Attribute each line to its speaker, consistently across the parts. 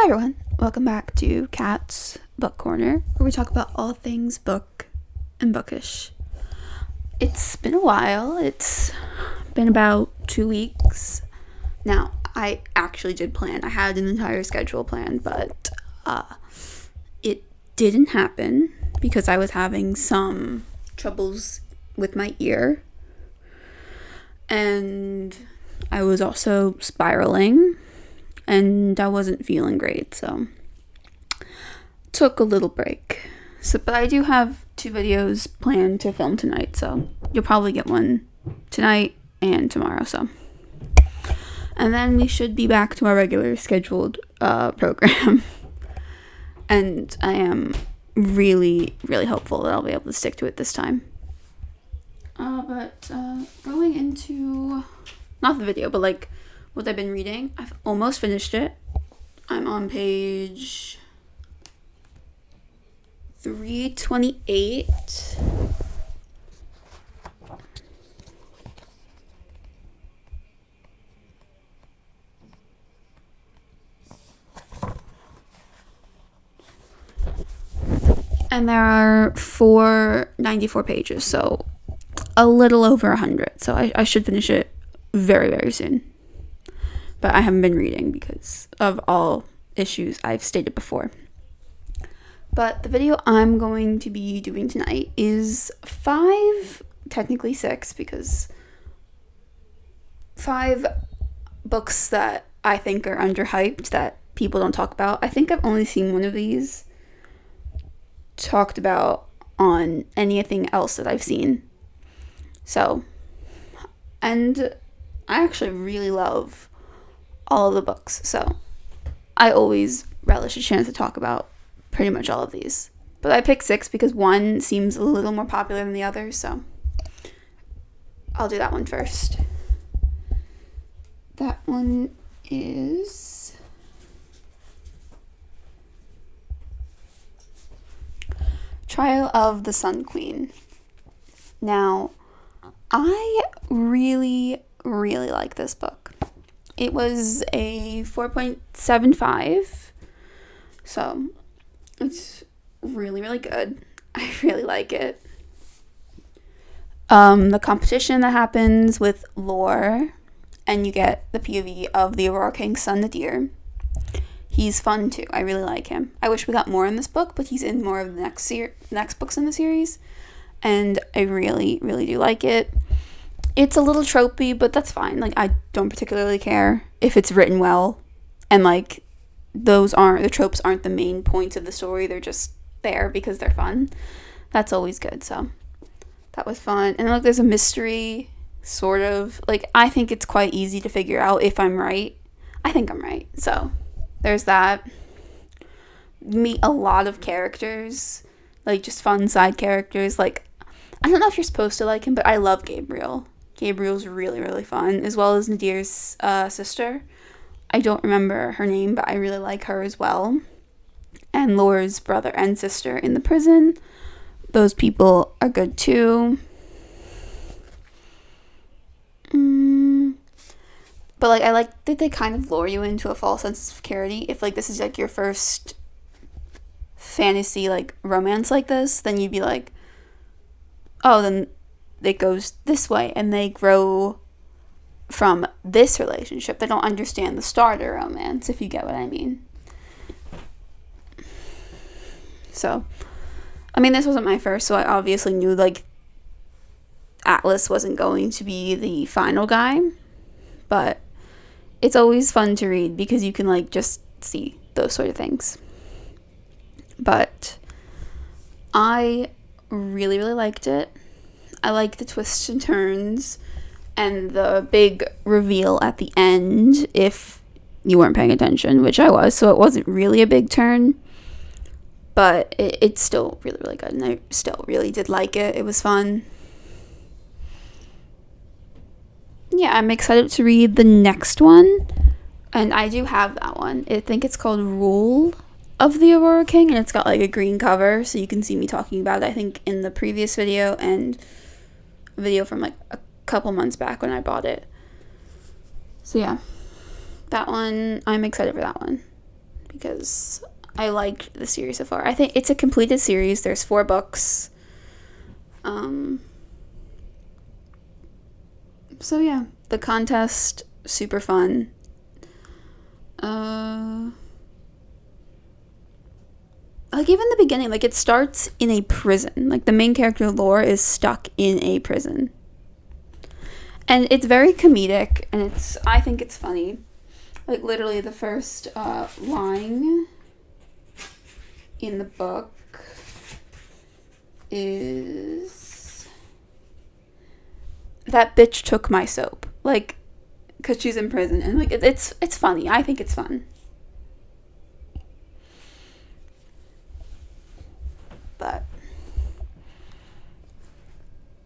Speaker 1: Hi everyone, welcome back to Kat's Book Corner, where we talk about all things book and bookish. It's been a while, it's been about 2 weeks. Now, I actually did plan, I had an entire schedule planned, but it didn't happen because I was having some troubles with my ear. And I was also spiraling. And I wasn't feeling great, so took a little break. But I do have 2 videos planned to film tonight, so you'll probably get one tonight and tomorrow. And then we should be back to our regular scheduled program. And I am really, really hopeful that I'll be able to stick to it this time. But going into not the video, but like what I've been reading, I've almost finished it. I'm on page 328. And there are 494 pages, so a little over 100. So I should finish it very, very soon. But I haven't been reading because of all issues I've stated before. But the video I'm going to be doing tonight is 5, technically 6, because 5 books that I think are underhyped that people don't talk about. I think I've only seen one of these talked about on anything else that I've seen. So, and I actually really love all of the books, so I always relish a chance to talk about pretty much all of these. But I picked 6 because one seems a little more popular than the other, so I'll do that one first. That one is Trial of the Sun Queen. Now, I really, really like this book. It was a 4.75, so it's really, really good. I really like it. The competition that happens with lore, and you get the POV of the Aurora King's son, Nadir. He's fun too. I really like him. I wish we got more in this book, but he's in more of the next books in the series, and I really, really do like it. It's a little tropey, but that's fine. Like, I don't particularly care if it's written well, and like the tropes aren't the main points of the story. They're just there because they're fun. That's always good. So that was fun. And like, there's a mystery, sort of. Like, I think it's quite easy to figure out if I'm right. I think I'm right. So there's that. Meet a lot of characters, like just fun side characters. Like, I don't know if you're supposed to like him, but I love Gabriel. Gabriel's really, really fun, as well as Nadir's sister. I don't remember her name, but I really like her as well. And Laura's brother and sister in the prison. Those people are good too. But like, I like that they kind of lure you into a false sense of security. If like this is like your first fantasy like romance like this, then you'd be like, oh, then it goes this way, and they grow from this relationship. They don't understand the starter romance, if you get what I mean. So, I mean, this wasn't my first, so I obviously knew like Atlas wasn't going to be the final guy, but it's always fun to read because you can like just see those sort of things. But I really, really liked it. I like the twists and turns and the big reveal at the end, if you weren't paying attention, which I was, so it wasn't really a big turn, but it's still really, really good, and I still really did like it. It was fun. Yeah, I'm excited to read the next one, and I do have that one. I think it's called Rule of the Aurora King, and it's got like a green cover, so you can see me talking about it, I think, in the previous video and a video from like a couple months back when I bought it. So yeah, that one, I'm excited for that one because I liked the series so far. I think it's a completed series. There's 4 books. So yeah, the contest, super fun. Like, even the beginning, like, it starts in a prison. Like, the main character, Lore, is stuck in a prison. And it's very comedic, and I think it's funny. Like, literally, the first line in the book is, "That bitch took my soap." Like, because she's in prison, and, like, it's funny. I think it's fun. But,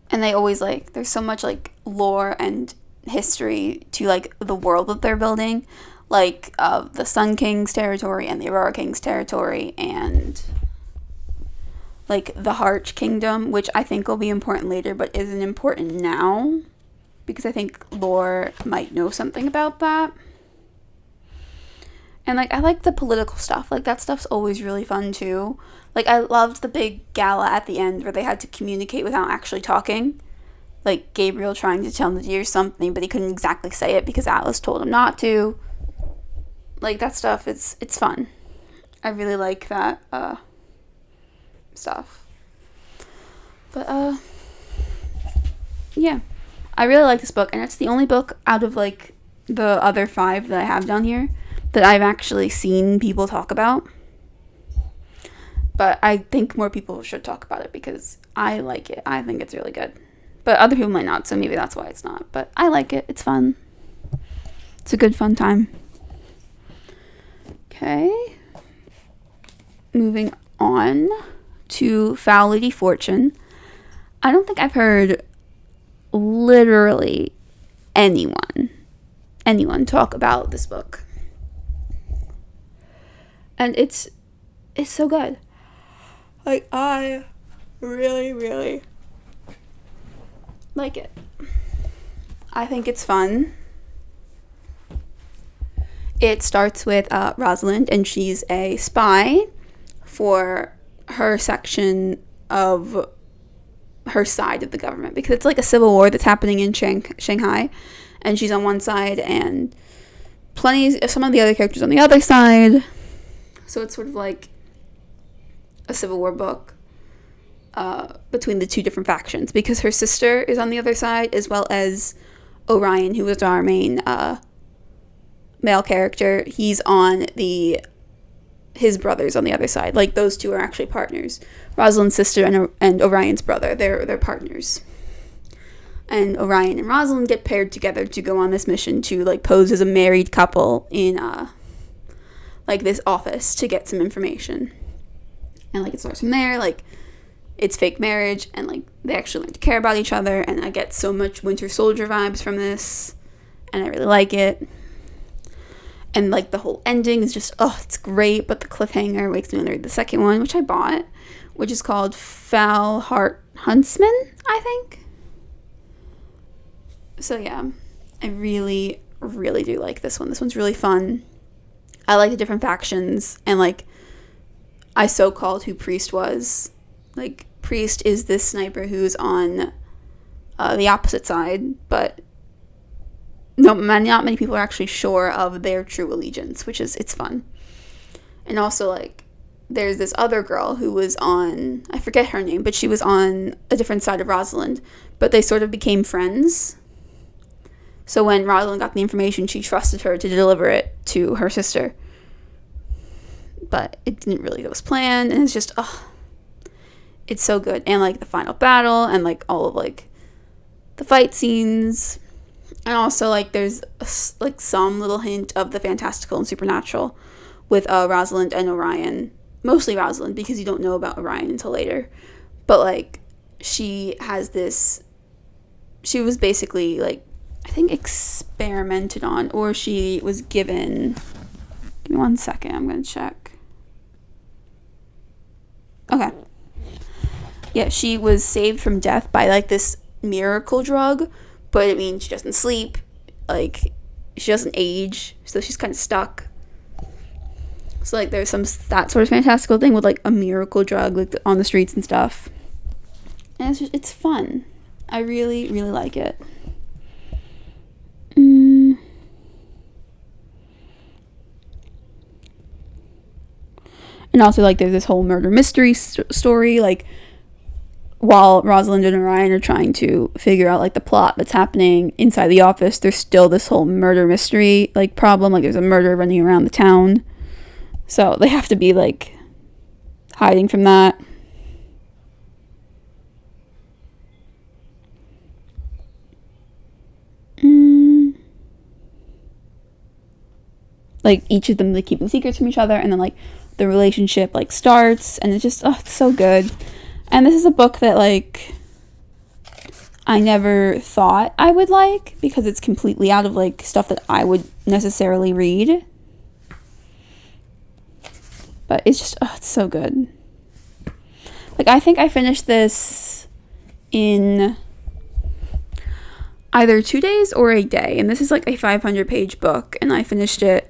Speaker 1: and they always, like, there's so much, like, lore and history to, like, the world that they're building, like, the Sun King's territory and the Aurora King's territory, and, like, the Heart Kingdom, which I think will be important later, but isn't important now, because I think Lore might know something about that. And, like, I like the political stuff. Like, that stuff's always really fun, too. Like, I loved the big gala at the end where they had to communicate without actually talking. Like, Gabriel trying to tell Nadir something, but he couldn't exactly say it because Atlas told him not to. Like, that stuff, it's fun. I really like that stuff. But, yeah. I really like this book, and it's the only book out of, like, the other 5 that I have down here that I've actually seen people talk about. But I think more people should talk about it because I like it. I think it's really good. But other people might not, so maybe that's why it's not. But I like it. It's fun. It's a good, fun time. Okay. Moving on to Foul Lady Fortune. I don't think I've heard literally anyone talk about this book. And it's so good. Like, I really, really like it. I think it's fun. It starts with Rosalind, and she's a spy for her section of her side of the government, because it's like a civil war that's happening in Shanghai, and she's on one side, and some of the other characters on the other side. So it's sort of like a civil war book between the 2 different factions, because her sister is on the other side, as well as Orion, who is our main male character. He's on his brother's on the other side. Like, those 2 are actually partners. Rosalind's sister and Orion's brother, they're partners. And Orion and Rosalind get paired together to go on this mission to, like, pose as a married couple in like, this office to get some information. And, like, it starts from there. Like, it's fake marriage, and, like, they actually learn to care about each other, and I get so much Winter Soldier vibes from this, and I really like it. And, like, the whole ending is just, it's great, but the cliffhanger makes me want to read the second one, which I bought, which is called Foul Heart Huntsman, I think. So, yeah, I really, really do like this one. This one's really fun. I like the different factions, and, like, I so-called who Priest was. Like, Priest is this sniper who's on the opposite side, but not many people are actually sure of their true allegiance, it's fun. And also, like, there's this other girl who was on, I forget her name, but she was on a different side of Rosalind, but they sort of became friends. So when Rosalind got the information, she trusted her to deliver it to her sister. But it didn't really go as planned, and it's just, it's so good. And, like, the final battle, and, like, all of, like, the fight scenes. And also, like, there's, like, some little hint of the fantastical and supernatural with Rosalind and Orion. Mostly Rosalind, because you don't know about Orion until later. But, like, she was basically, like, I think experimented on, or she was given, give me 1 second, I'm going to check. Okay. Yeah, she was saved from death by, like, this miracle drug, but it means she doesn't sleep, like, she doesn't age, so she's kind of stuck. So like there's some that sort of fantastical thing with like a miracle drug like on the streets and stuff. And it's fun. I really, really like it. And also like there's this whole murder mystery story, like while Rosalind and Orion are trying to figure out like the plot that's happening inside the office, there's still this whole murder mystery like problem. Like there's a murder running around the town, so they have to be like hiding from that. Like each of them like keeping secrets from each other, and then like the relationship like starts, and it's just it's so good. And this is a book that like I never thought I would like, because it's completely out of like stuff that I would necessarily read. But it's just it's so good. Like I think I finished this in either 2 days or a day, and this is like a 500-page book, and I finished it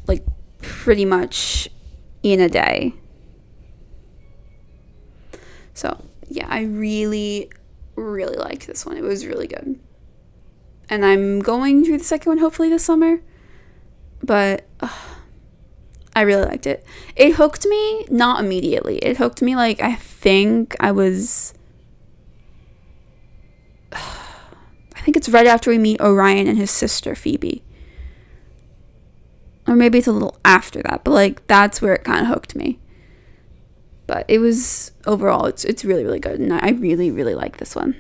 Speaker 1: like pretty much in a day. So yeah, I really, really liked this one. It was really good. And I'm going through the second one hopefully this summer. But I really liked it. It hooked me, not immediately. It hooked me like I think it's right after we meet Orion and his sister Phoebe. Or maybe it's a little after that, but like that's where it kind of hooked me. But it was overall it's really, really good, and I really, really like this one.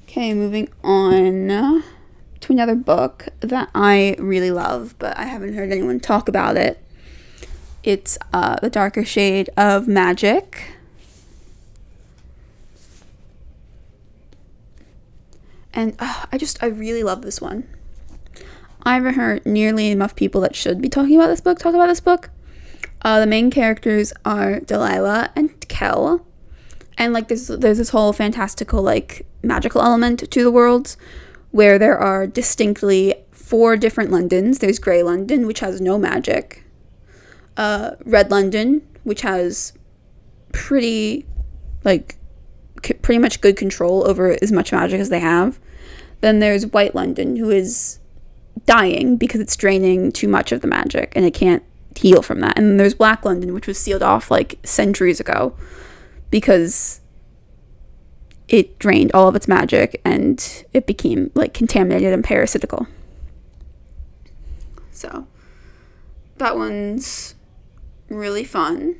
Speaker 1: Okay, moving on to another book that I really love, but I haven't heard anyone talk about it. It's The Darker Shade of Magic. And I really love this one. I haven't heard nearly enough people that should be talking about this book talk about this book. The main characters are Delilah and Kell. And like there's this whole fantastical like magical element to the worlds, where there are distinctly 4 different Londons. There's Grey London, which has no magic. Red London, which has pretty much good control over as much magic as they have. Then there's White London, who is dying because it's draining too much of the magic and it can't heal from that. And then there's Black London, which was sealed off like centuries ago because it drained all of its magic and it became like contaminated and parasitical. So that one's really fun.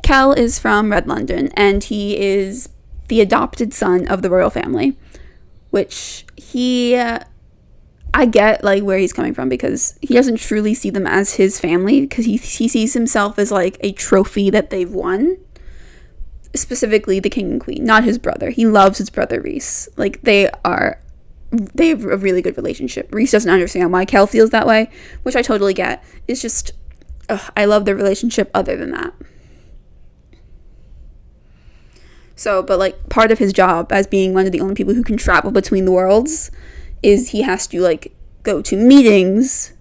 Speaker 1: Kell is from Red London, and he is the adopted son of the royal family, which I get like where he's coming from, because he doesn't truly see them as his family, because he sees himself as like a trophy that they've won, specifically the king and queen, not his brother. He loves his brother Rhys. Like they have a really good relationship. Rhys doesn't understand why Kell feels that way, which I totally get. It's just I love their relationship other than that. So, but like part of his job as being one of the only people who can travel between the worlds is he has to like go to meetings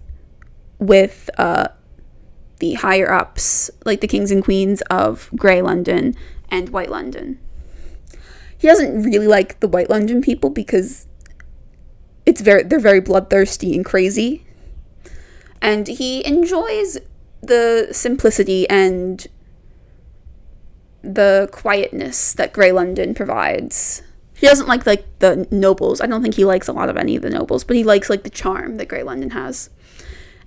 Speaker 1: with the higher ups, like the kings and queens of Grey London and White London. He doesn't really like the White London people because they're very bloodthirsty and crazy. And he enjoys the simplicity and the quietness that Grey London provides. He doesn't like the nobles. I don't think he likes a lot of any of the nobles, but he likes like the charm that Grey London has.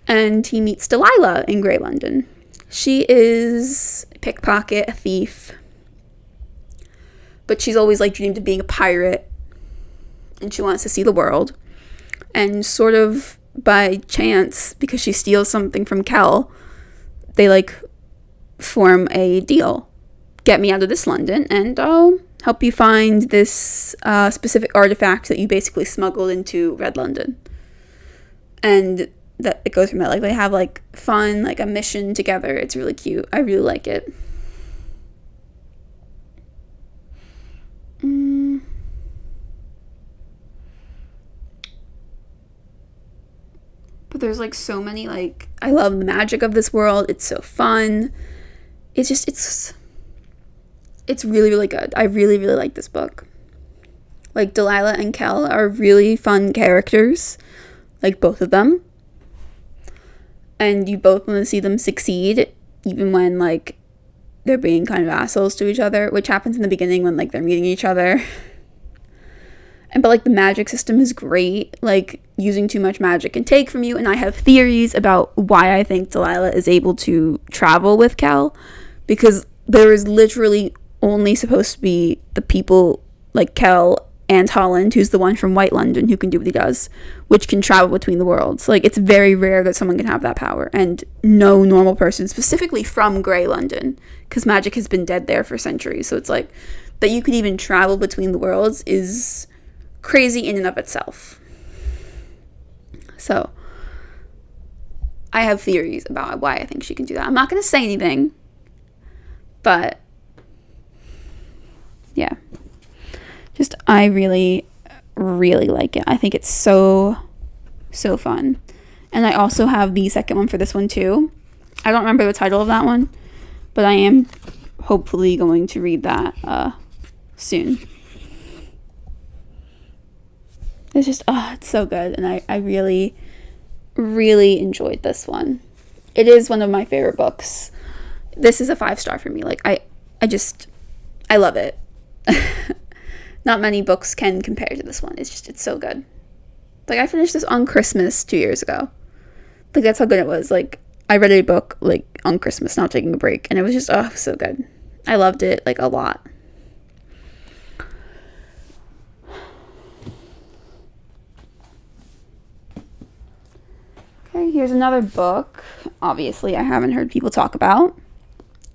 Speaker 1: And he meets Delilah in Grey London. She is a pickpocket, a thief, but she's always like dreamed of being a pirate, and she wants to see the world. And sort of by chance, because she steals something from Kell, they like form a deal. Get me out of this London, and I'll help you find this specific artifact that you basically smuggled into Red London. And that it goes from that. Like they have like fun, like a mission together. It's really cute. I really like it. But there's like so many, like, I love the magic of this world. It's so fun. It's really, really good. I really, really like this book. Like, Delilah and Kell are really fun characters. Like, both of them. And you both want to see them succeed, even when, like, they're being kind of assholes to each other, which happens in the beginning when, like, they're meeting each other. But, like, the magic system is great. Like, using too much magic can take from you. And I have theories about why I think Delilah is able to travel with Kell. Because there is literally only supposed to be the people like Kell and Holland, who's the one from White London who can do what he does, which can travel between the worlds. Like, it's very rare that someone can have that power. And no normal person, specifically from Grey London, because magic has been dead there for centuries. So it's like, that you could even travel between the worlds is crazy in and of itself. So, I have theories about why I think she can do that. I'm not going to say anything, but yeah. Just, I really, really like it. I think it's so, so fun. And I also have the second one for this one too. I don't remember the title of that one, but I am hopefully going to read that soon. It's just, it's so good. And I really, really enjoyed this one. It is one of my favorite books. This is a 5-star for me. Like, I love it. Not many books can compare to this one. It's so good. Like, I finished this on Christmas 2 years ago. Like, that's how good it was. Like, I read a book, like, on Christmas, not taking a break. And it was just, so good. I loved it, like, a lot. Okay, here's another book. Obviously, I haven't heard people talk about.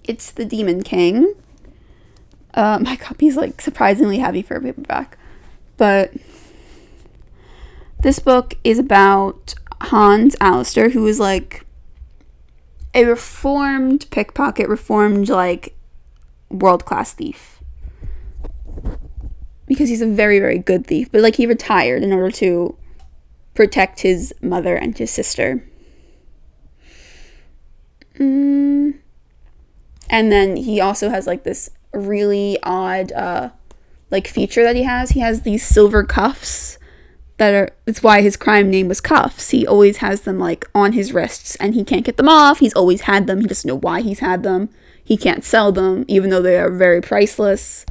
Speaker 1: It's The Demon King. My copy's like surprisingly heavy for a paperback, but this book is about Hans Alistair, who is like a reformed pickpocket, reformed like world-class thief, because he's a very, very good thief, but like he retired in order to protect his mother and his sister. And then he also has like this really odd like feature that he has these silver cuffs it's why his crime name was Cuffs. He always has them like on his wrists and he can't get them off. He's always had them. He doesn't know why he's had them. He can't sell them even though they are very priceless,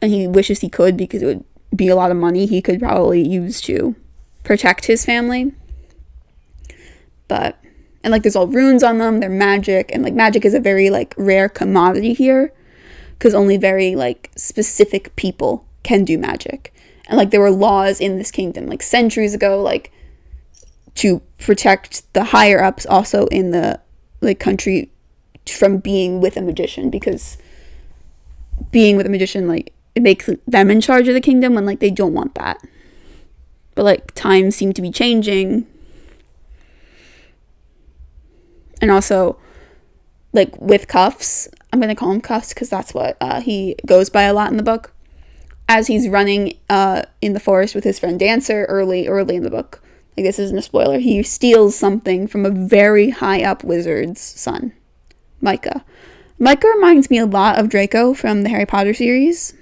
Speaker 1: and he wishes he could, because it would be a lot of money he could probably use to protect his family. And like there's all runes on them, they're magic, and like magic is a very like rare commodity here, because only very, like, specific people can do magic. And, like, there were laws in this kingdom, like, centuries ago, like, to protect the higher-ups also in the, like, country from being with a magician, because being with a magician, like, it makes them in charge of the kingdom when, like, they don't want that. But, like, times seem to be changing. And also, like, with Cuffs, I'm going to call him Cuffs because that's what he goes by a lot in the book. As he's running in the forest with his friend Dancer early in the book, like this isn't a spoiler, he steals something from a very high up wizard's son, Micah. Micah reminds me a lot of Draco from the Harry Potter series,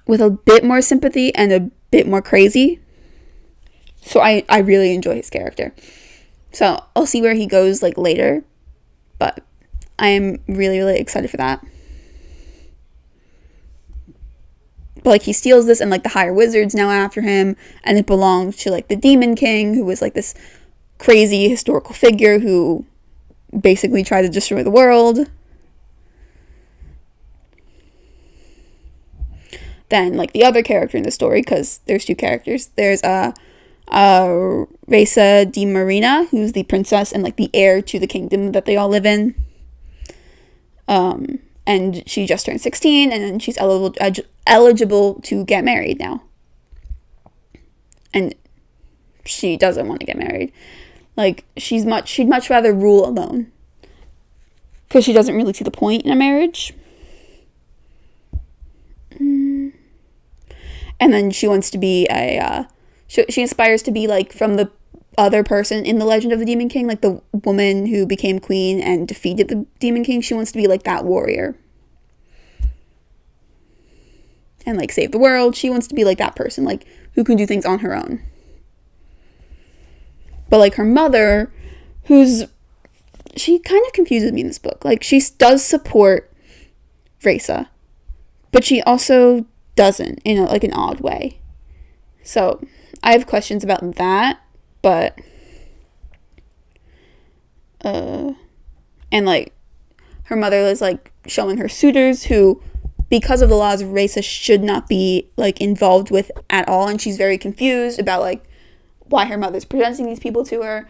Speaker 1: with a bit more sympathy and a bit more crazy. So I really enjoy his character. So I'll see where he goes like later, but I am really, really excited for that. But like he steals this and like the higher wizards now after him, and it belongs to like the Demon King, who was like this crazy historical figure who basically tried to destroy the world. Then like the other character in the story, because there's two characters, there's Reza di Marina, who's the princess and like the heir to the kingdom that they all live in. And she just turned 16, and then she's eligible to get married now. And she doesn't want to get married. Like, she'd much rather rule alone, because she doesn't really see the point in a marriage. And then she wants to be she aspires to be like from the other person in the Legend of the Demon King, like the woman who became queen and defeated the Demon King. She wants to be like that warrior and like save the world. She wants to be like that person, like who can do things on her own. But like her mother, she kind of confuses me in this book. Like she does support Rhaisa, but she also doesn't in like an odd way. So I have questions about that, but and like her mother is like showing her suitors who, because of the laws, Rhaisa should not be like involved with at all, and she's very confused about like why her mother's presenting these people to her,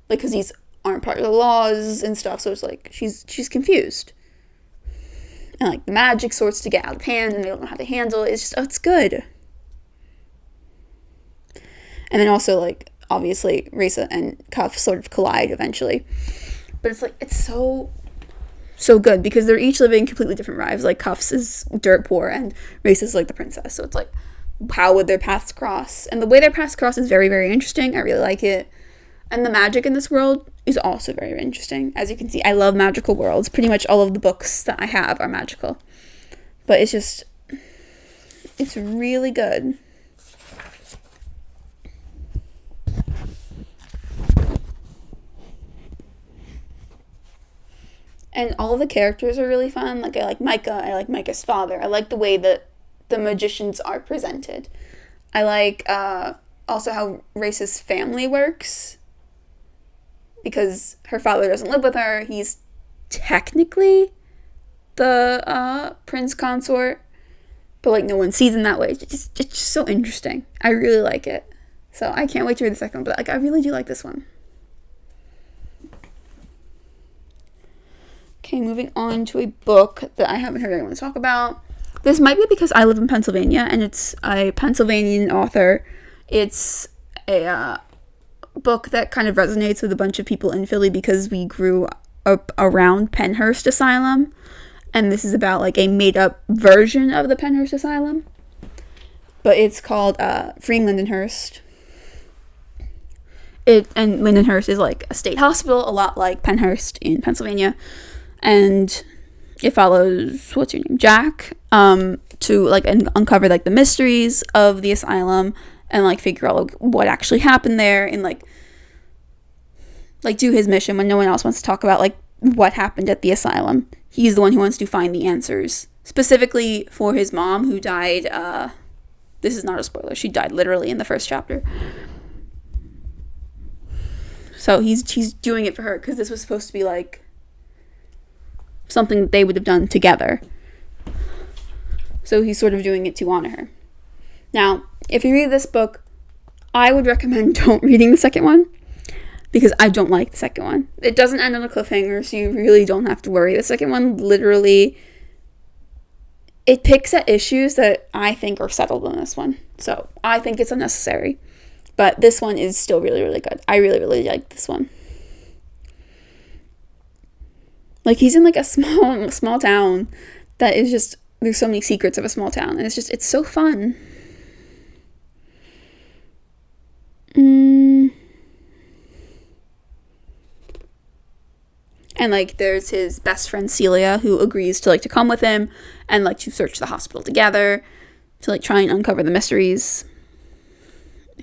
Speaker 1: like because these aren't part of the laws and stuff. So it's like she's confused, and like the magic starts to get out of hand, and they don't know how to handle it. It's just it's good. And then also like obviously Rhaisa and Cuff sort of collide eventually, but it's like it's so good because they're each living completely different lives. Like Cuff's is dirt poor and Rhaisa's like the princess. So it's like, how would their paths cross? And the way their paths cross is very, very interesting. I really like it. And the magic in this world is also very, very interesting. As you can see, I love magical worlds. Pretty much all of the books that I have are magical. But it's really good. And all of the characters are really fun. Like, I like Micah. I like Micah's father. I like the way that the magicians are presented. I like also how Rhaisa's family works. Because her father doesn't live with her. He's technically the prince consort. But, like, no one sees him that way. It's just so interesting. I really like it. So, I can't wait to read the second one. But, like, I really do like this one. Okay, moving on to a book that I haven't heard anyone talk about. This might be because I live in Pennsylvania, and it's a Pennsylvanian author. It's a book that kind of resonates with a bunch of people in Philly because we grew up around Pennhurst Asylum, and this is about like a made-up version of the Pennhurst Asylum. But it's called Freeing Lindenhurst. And Lindenhurst is like a state hospital, a lot like Pennhurst in Pennsylvania. And it follows, what's your name, Jack, to like uncover like the mysteries of the asylum and like figure out like, what actually happened there and like do his mission when no one else wants to talk about like what happened at the asylum. He's the one who wants to find the answers, specifically for his mom who died. This is not a spoiler. She died literally in the first chapter. So he's doing it for her because this was supposed to be like something they would have done together. So he's sort of doing it to honor her. Now, if you read this book, I would recommend don't reading the second one because I don't like the second one. It doesn't end on a cliffhanger, so you really don't have to worry. The second one literally, it picks at issues that I think are settled in this one. So I think it's unnecessary. But this one is still really, really good. I really, really like this one. Like, he's in, like, a small town that is just, there's so many secrets of a small town. And it's so fun. And, like, there's his best friend, Celia, who agrees to, like, to come with him and, like, to search the hospital together to, like, try and uncover the mysteries.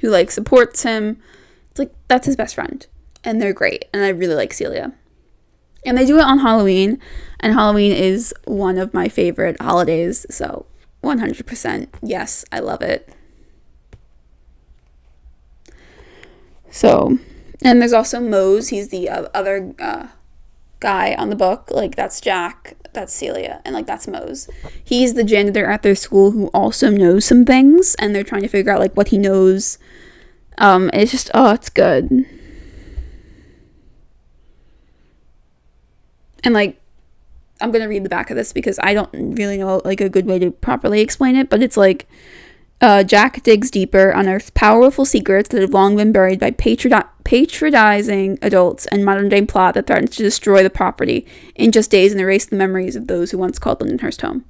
Speaker 1: Who, like, supports him. It's, like, that's his best friend. And they're great. And I really like Celia. And they do it on Halloween, and Halloween is one of my favorite holidays, so 100%, yes, I love it. So, and there's also Mose, he's the other guy on the book, like, that's Jack, that's Celia, and, like, that's Mose. He's the janitor at their school who also knows some things, and they're trying to figure out, like, what he knows. It's just, it's good. And, like, I'm going to read the back of this because I don't really know, like, a good way to properly explain it. But it's like, Jack digs deeper, unearths powerful secrets that have long been buried by patronizing adults and modern-day plot that threatens to destroy the property in just days and erase the memories of those who once called Lindenhurst home.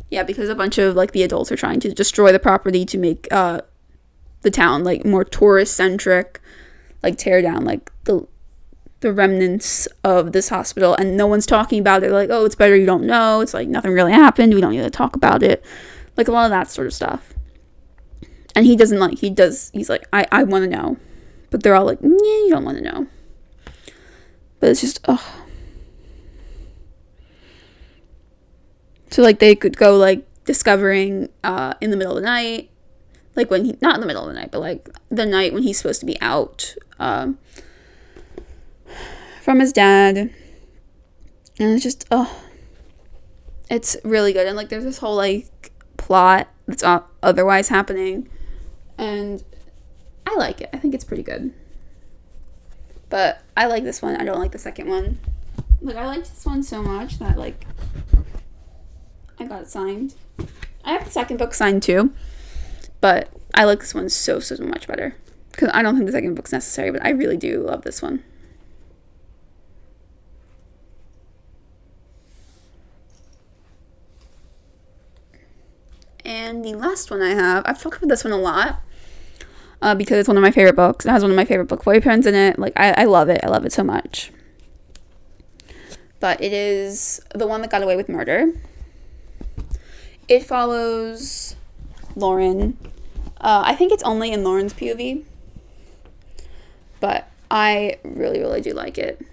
Speaker 1: Yeah, because a bunch of, like, the adults are trying to destroy the property to make the the town, like more tourist centric, like tear down like the remnants of this hospital, and no one's talking about it. Like, oh, it's better you don't know. It's like nothing really happened. We don't need to talk about it. Like a lot of that sort of stuff. And he doesn't like, he's like, I want to know. But they're all like, yeah, you don't want to know. But it's just, ugh. So like they could go like discovering in the middle of the night, like when he, not in the middle of the night, but like the night when he's supposed to be out from his dad. And it's just, oh, it's really good. And like there's this whole like plot that's otherwise happening, and I like it. I think it's pretty good. But I like this one. I don't like the second one. Like I liked this one so much that like I got it signed. I have the second book signed too, but I like this one so much better, because I don't think the second book's necessary, but I really do love this one. And the last one I have, I've talked about this one a lot, because it's one of my favorite books. It has one of my favorite book boyfriends in it. Like, I love it. I love it so much. But it is The One That Got Away with Murder. It follows Lauren. I think it's only in Lauren's POV. But I really, really do like it.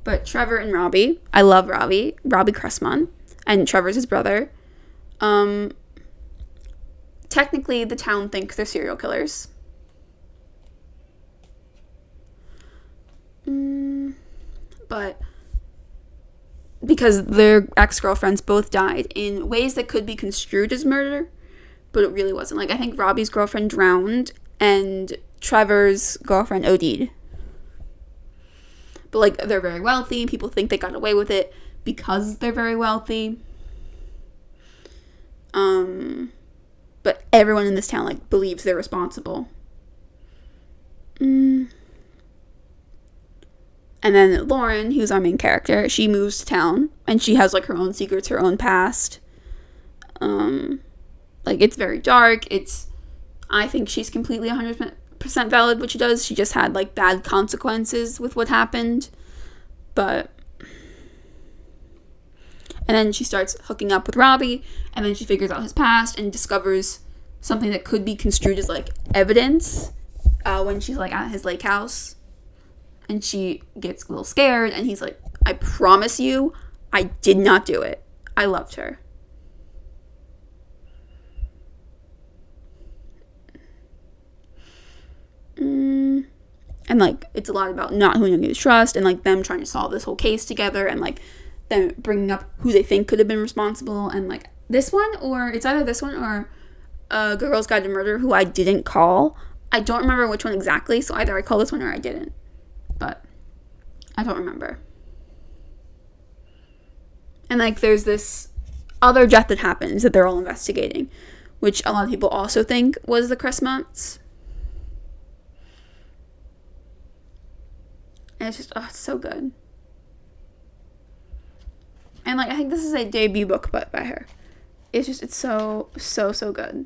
Speaker 1: But Trevor and Robbie. I love Robbie. Robbie Cressman. And Trevor's his brother. Technically, the town thinks they're serial killers. But because their ex-girlfriends both died in ways that could be construed as murder, but it really wasn't. Like, I think Robbie's girlfriend drowned and Trevor's girlfriend OD'd. But, like, they're very wealthy. People think they got away with it because they're very wealthy. But everyone in this town, like, believes they're responsible. And then Lauren, who's our main character, she moves to town, and she has, like, her own secrets, her own past. Like, it's very dark. I think she's completely 100% valid what she does. She just had, like, bad consequences with what happened. But... And then she starts hooking up with Robbie, and then she figures out his past and discovers something that could be construed as, like, evidence when she's, like, at his lake house. And she gets a little scared, and he's like, I promise you, I did not do it. I loved her. And, like, it's a lot about not who you trust, and, like, them trying to solve this whole case together, and, like, them bringing up who they think could have been responsible, and, like, this one, or it's either this one or Girl's Guide to Murder, who I didn't call. I don't remember which one exactly, so either I called this one or I didn't. But I don't remember. And, like, there's this other death that happens that they're all investigating, which a lot of people also think was the Cressmonts. And it's just, oh, it's so good. And, like, I think this is a debut book by her. It's just, it's so good.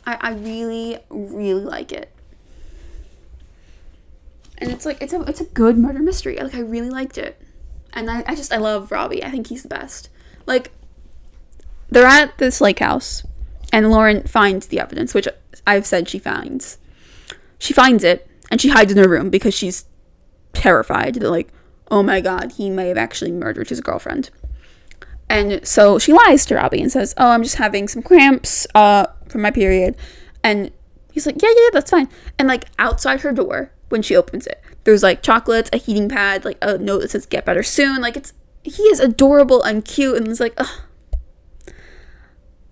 Speaker 1: I really, really like it. And it's, like, it's a good murder mystery. Like, I really liked it. And I love Robbie. I think he's the best. Like, they're at this lake house, and Lauren finds the evidence, which I've said she finds. She finds it, and she hides in her room because she's terrified that, like, oh my god, he may have actually murdered his girlfriend. And so she lies to Robbie and says, oh, I'm just having some cramps from my period. And he's like, yeah, that's fine. And, like, outside her door, when she opens it, there's, like, chocolates, a heating pad, like, a note that says, get better soon. Like, he is adorable and cute, and it's like, ugh.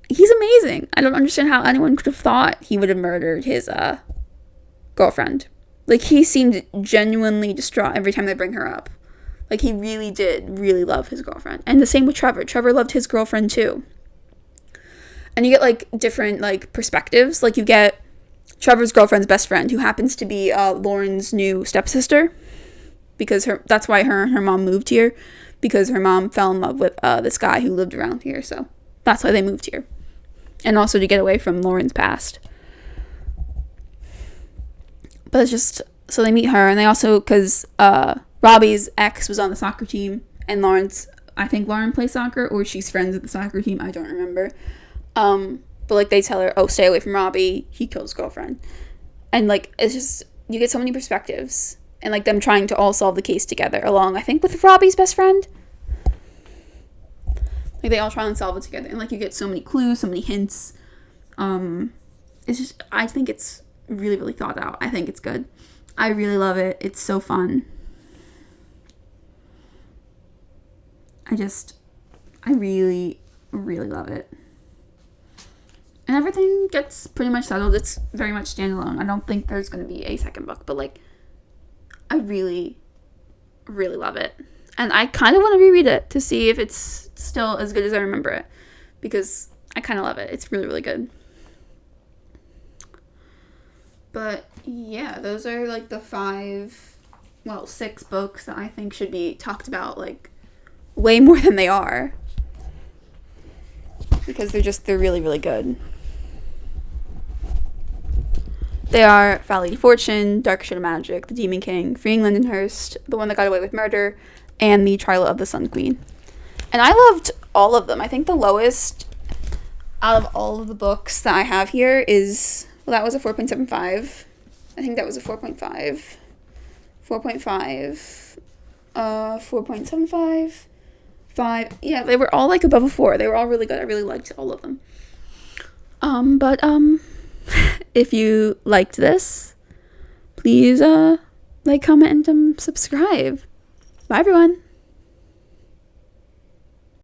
Speaker 1: He's amazing. I don't understand how anyone could have thought he would have murdered his girlfriend. Like, he seemed genuinely distraught every time they bring her up. Like, he really did really love his girlfriend. And the same with Trevor. Trevor loved his girlfriend, too. And you get, like, different, like, perspectives. Like, you get Trevor's girlfriend's best friend, who happens to be Lauren's new stepsister. Because that's why her and her mom moved here. Because her mom fell in love with this guy who lived around here. So, that's why they moved here. and also to get away from Lauren's past. But it's just, so they meet her, and they also, because Robbie's ex was on the soccer team, and I think Lauren plays soccer, or she's friends with the soccer team, I don't remember. But, like, they tell her, oh, stay away from Robbie, he killed his girlfriend. And, like, it's just, you get so many perspectives. And, like, them trying to all solve the case together, along, I think, with Robbie's best friend. Like, they all try and solve it together. And, like, you get so many clues, so many hints. It's just, I think it's really, really thought out. I think it's good. I really love it. It's so fun. I really, really love it. And everything gets pretty much settled. It's very much standalone. I don't think there's going to be a second book, but, like, I really, really love it. And I kind of want to reread it to see if it's still as good as I remember it, because I kind of love it. It's really, really good. But, yeah, those are, like, the 6 books that I think should be talked about, like, way more than they are. Because they're really, really good. They are Fat Lady Fortune, Dark Shade of Magic, The Demon King, Freeing Lindenhurst, The One That Got Away with Murder, and The Trial of the Sun Queen. And I loved all of them. I think the lowest out of all of the books that I have here is, well, that was a 4.75. I think that was a 4.5. 4.5. 4.75. 5. Yeah, they were all, like, above a 4. They were all really good. I really liked all of them. But if you liked this, please, like, comment, and subscribe. Bye, everyone.